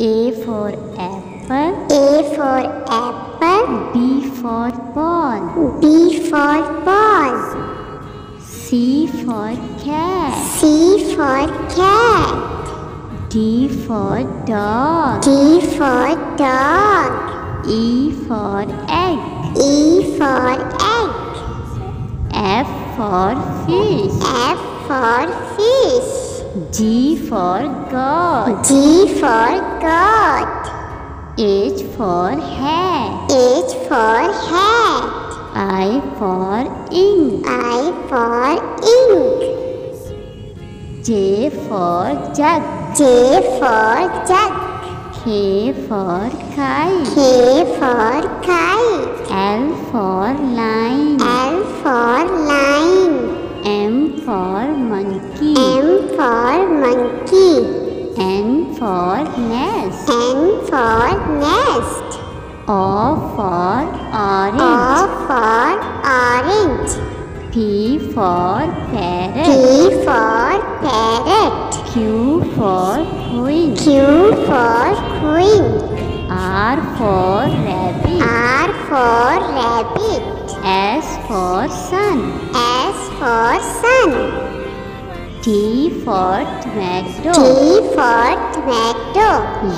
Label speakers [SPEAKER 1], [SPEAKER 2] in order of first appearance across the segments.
[SPEAKER 1] A for apple.
[SPEAKER 2] A for apple.
[SPEAKER 1] B for ball.
[SPEAKER 2] B for ball.
[SPEAKER 1] C for cat.
[SPEAKER 2] C for cat.
[SPEAKER 1] D for dog.
[SPEAKER 2] D for dog.
[SPEAKER 1] E for egg.
[SPEAKER 2] E for egg.
[SPEAKER 1] F for fish.
[SPEAKER 2] F for fish.
[SPEAKER 1] G for goat.
[SPEAKER 2] G for goat.
[SPEAKER 1] H for hat.
[SPEAKER 2] H for hat.
[SPEAKER 1] I for ink.
[SPEAKER 2] I for ink.
[SPEAKER 1] J for jug.
[SPEAKER 2] J for jug.
[SPEAKER 1] K for kite.
[SPEAKER 2] K for kite.
[SPEAKER 1] L for line.
[SPEAKER 2] L for line.
[SPEAKER 1] M for monkey.
[SPEAKER 2] M for monkey.
[SPEAKER 1] N for nest.
[SPEAKER 2] N for nest.
[SPEAKER 1] O for orange.
[SPEAKER 2] O for orange.
[SPEAKER 1] P for parrot.
[SPEAKER 2] P for parrot.
[SPEAKER 1] Q for queen.
[SPEAKER 2] Q for queen.
[SPEAKER 1] R for rabbit.
[SPEAKER 2] R for rabbit.
[SPEAKER 1] S for sun.
[SPEAKER 2] S for sun.
[SPEAKER 1] T for tomato.
[SPEAKER 2] T for tomato.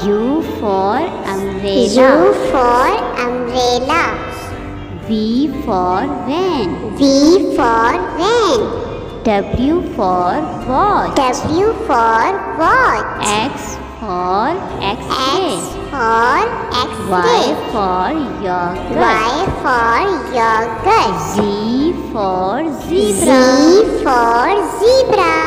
[SPEAKER 1] U for umbrella.
[SPEAKER 2] U for umbrella.
[SPEAKER 1] V for van.
[SPEAKER 2] V for van.
[SPEAKER 1] W for watch.
[SPEAKER 2] W for watch.
[SPEAKER 1] X for X-ray.
[SPEAKER 2] X for
[SPEAKER 1] Y
[SPEAKER 2] X-ray.
[SPEAKER 1] for yogurt.
[SPEAKER 2] Y for yogurt.
[SPEAKER 1] Z for
[SPEAKER 2] Z
[SPEAKER 1] zebra.
[SPEAKER 2] for zebra.